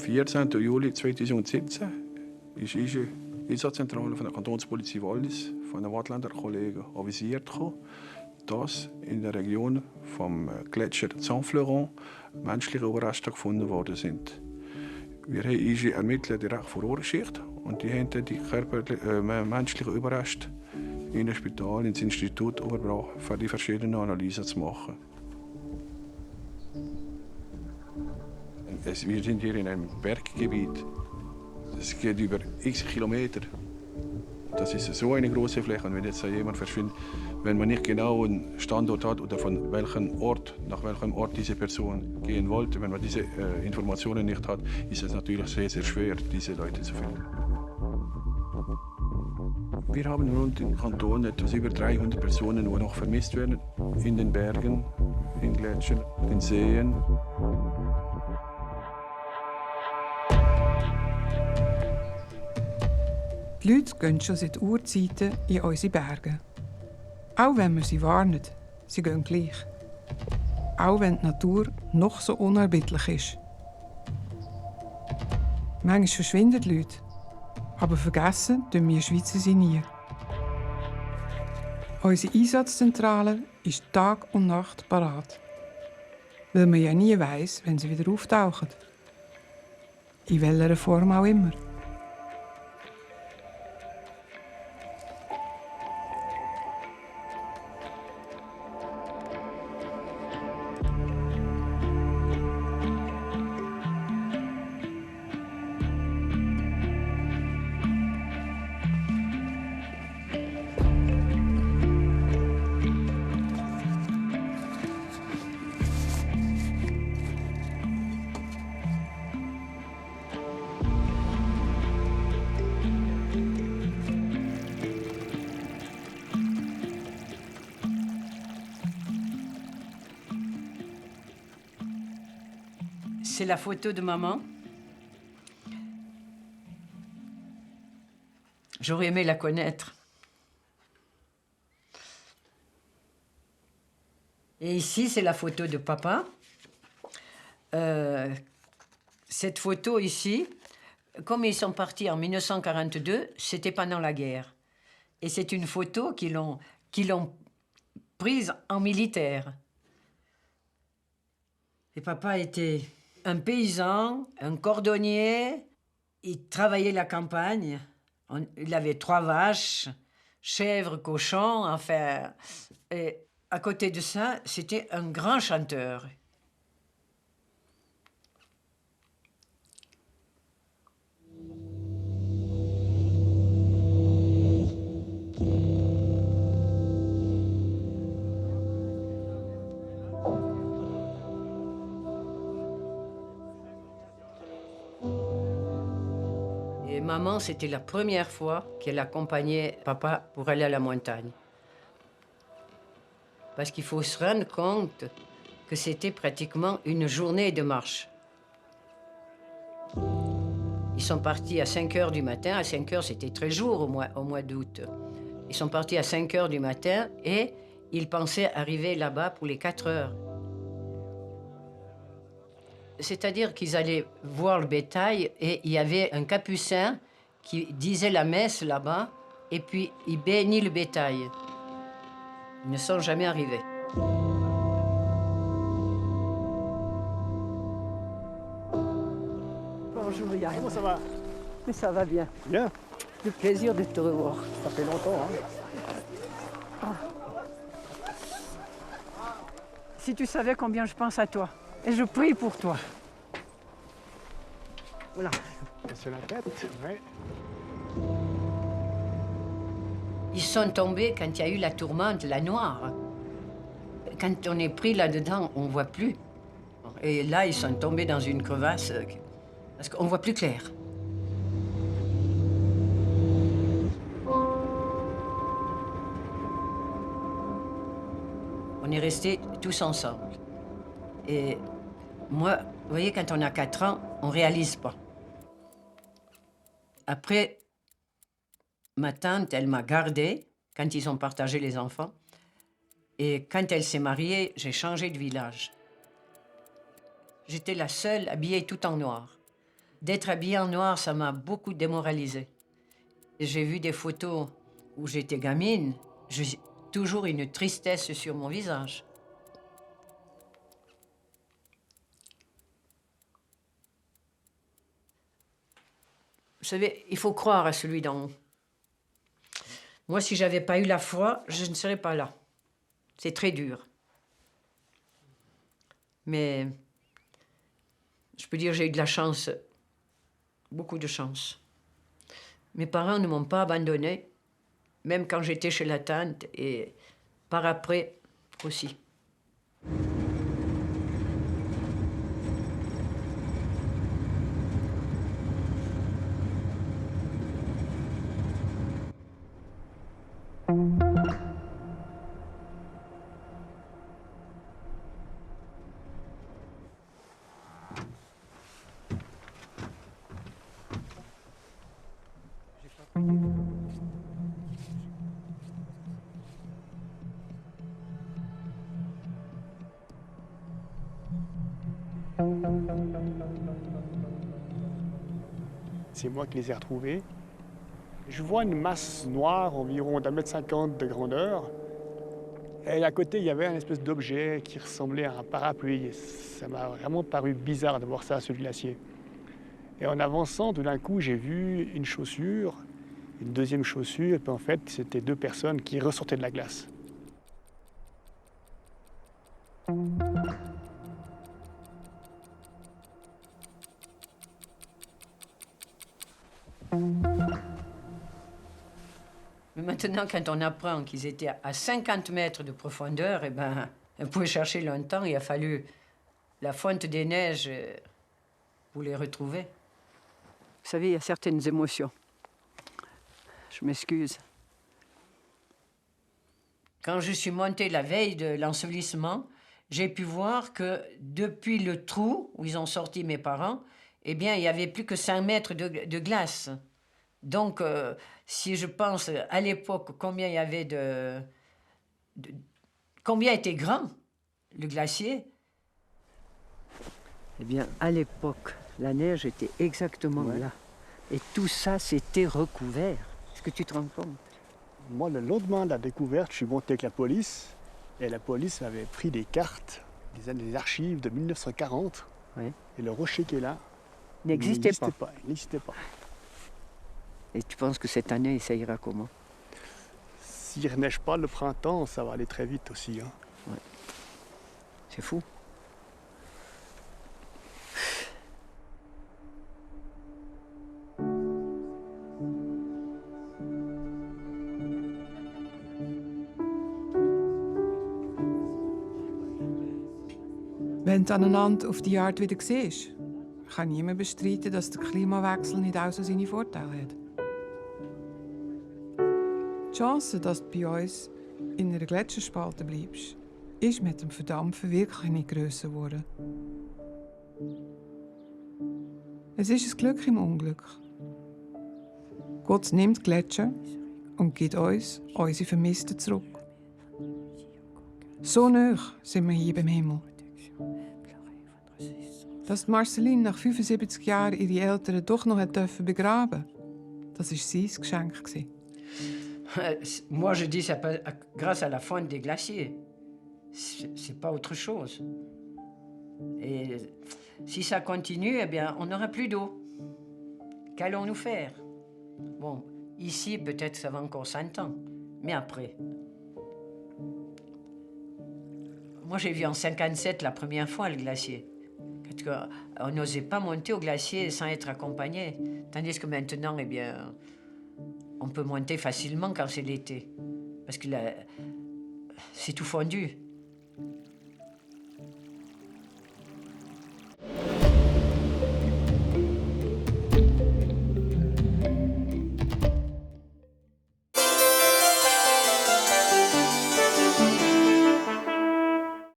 14. Juli 2017 ist unsere Einsatzzentrale von der Kantonspolizei Wallis von den Waadtländer Kollegen avisiert gekommen, dass in der Region vom Gletscher Saint-Florent menschliche Überreste gefunden worden sind. Wir haben unsere Ermittler direkt vor Ort geschickt und die haben die menschlichen Überreste in ein Spital, ins Institut überbracht, für die verschiedenen Analysen zu machen. Wir sind hier in einem Berggebiet. Es geht über x Kilometer. Das ist so eine große Fläche. Und wenn jetzt jemand verschwindet, wenn man nicht genau einen Standort hat oder von welchem Ort, nach welchem Ort diese Person gehen wollte, wenn man diese Informationen nicht hat, ist es natürlich sehr, sehr schwer, diese Leute zu finden. Wir haben rund im Kanton etwas über 300 Personen, die noch vermisst werden. In den Bergen, in Gletschern, in Seen. Die Leute gehen schon seit Urzeiten in unsere Berge. Auch wenn wir sie warnen, sie gehen gleich. Auch wenn die Natur noch so unerbittlich ist. Manchmal verschwinden die Leute, aber vergessen tun wir Schweizer sie nie. Unsere Einsatzzentrale ist Tag und Nacht parat. Weil man ja nie weiss, wenn sie wieder auftauchen. In welcher Form auch immer. C'est la photo de maman. J'aurais aimé la connaître. Et ici, c'est la photo de papa. Cette photo ici, comme ils sont partis en 1942, c'était pendant la guerre. Et c'est une photo qu'ils l'ont prise en militaire. Et papa était un paysan, un cordonnier. Il travaillait la campagne. Il avait 3 vaches, chèvres, cochons, enfin. Et à côté de ça, c'était un grand chanteur. Et maman, c'était la première fois qu'elle accompagnait papa pour aller à la montagne. Parce qu'il faut se rendre compte que c'était pratiquement une journée de marche. Ils sont partis à 5 heures du matin. À 5 heures, c'était très jour au mois d'août. Ils sont partis à 5 heures du matin et ils pensaient arriver là-bas pour les 4 heures. C'est-à-dire qu'ils allaient voir le bétail et il y avait un capucin qui disait la messe là-bas et puis il bénit le bétail. Ils ne sont jamais arrivés. Bonjour Yann. Comment ça va? Mais ça va bien. Bien. Le plaisir de te revoir. Ça fait longtemps, hein? Si tu savais combien je pense à toi. Et je prie pour toi. Voilà. C'est la tête, ouais. Ils sont tombés quand il y a eu la tourmente, la noire. Quand on est pris là-dedans, on ne voit plus. Et là, ils sont tombés dans une crevasse parce qu'on ne voit plus clair. On est restés tous ensemble. Et moi, vous voyez, quand on a 4 ans, on ne réalise pas. Après, ma tante, elle m'a gardée quand ils ont partagé les enfants. Et quand elle s'est mariée, j'ai changé de village. J'étais la seule habillée tout en noir. D'être habillée en noir, ça m'a beaucoup démoralisée. J'ai vu des photos où j'étais gamine, j'ai toujours une tristesse sur mon visage. Vous savez, il faut croire à celui d'en haut. Moi, si j'avais pas eu la foi, je ne serais pas là. C'est très dur. Mais je peux dire j'ai eu de la chance, beaucoup de chance. Mes parents ne m'ont pas abandonnée, même quand j'étais chez la tante et par après aussi. C'est moi qui les ai retrouvés. Je vois une masse noire environ d'1,50 m de grandeur. Et à côté, il y avait un espèce d'objet qui ressemblait à un parapluie. Et ça m'a vraiment paru bizarre de voir ça sur le glacier. Et en avançant, tout d'un coup, j'ai vu une chaussure, une deuxième chaussure, et puis en fait, c'était 2 personnes qui ressortaient de la glace. Mais maintenant, quand on apprend qu'ils étaient à 50 mètres de profondeur, eh ben, on pouvait chercher longtemps. Il a fallu la fonte des neiges pour les retrouver. Vous savez, il y a certaines émotions. Je m'excuse. Quand je suis montée la veille de l'ensevelissement, j'ai pu voir que depuis le trou où ils ont sorti mes parents, eh bien, il n'y avait plus que 5 mètres de glace. Donc, si je pense à l'époque combien il y avait combien était grand le glacier. Eh bien, à l'époque, la neige était exactement là. Et tout ça, c'était recouvert. Est-ce que tu te rends compte? Moi, le lendemain de la découverte, je suis monté avec la police. Et la police avait pris des cartes, des archives de 1940. Oui. Et le rocher qui est là N'existait pas. Il n'existait pas. Et tu penses que cette année, ça ira comment? S'il ne neige pas le printemps, ça va aller très vite aussi. Hein. Ouais. C'est fou. Wenn du aneinander auf die Art wieder siehst, kann niemand bestreiten, dass der Klimawechsel nicht auch so seine Vorteile hat. Die Chance, dass du bei uns in einer Gletscherspalte bleibst, ist mit dem Verdampfen wirklich nicht grösser geworden. Es ist ein Glück im Unglück. Gott nimmt Gletscher und gibt uns unsere Vermissten zurück. So nah sind wir hier beim Himmel. Dass Marceline nach 75 Jahren ihre Eltern doch noch begraben durfte, das war sein Geschenk. Moi, je dis ça grâce à la fonte des glaciers. C'est pas autre chose. Et si ça continue, eh bien, on n'aura plus d'eau. Qu'allons-nous faire? Bon, ici, peut-être ça va encore 100 ans. Mais après... Moi, j'ai vu en 57 la première fois le glacier. On n'osait pas monter au glacier sans être accompagné. Tandis que maintenant, eh bien, on peut monter facilement quand c'est l'été. Parce que là, c'est tout fondu.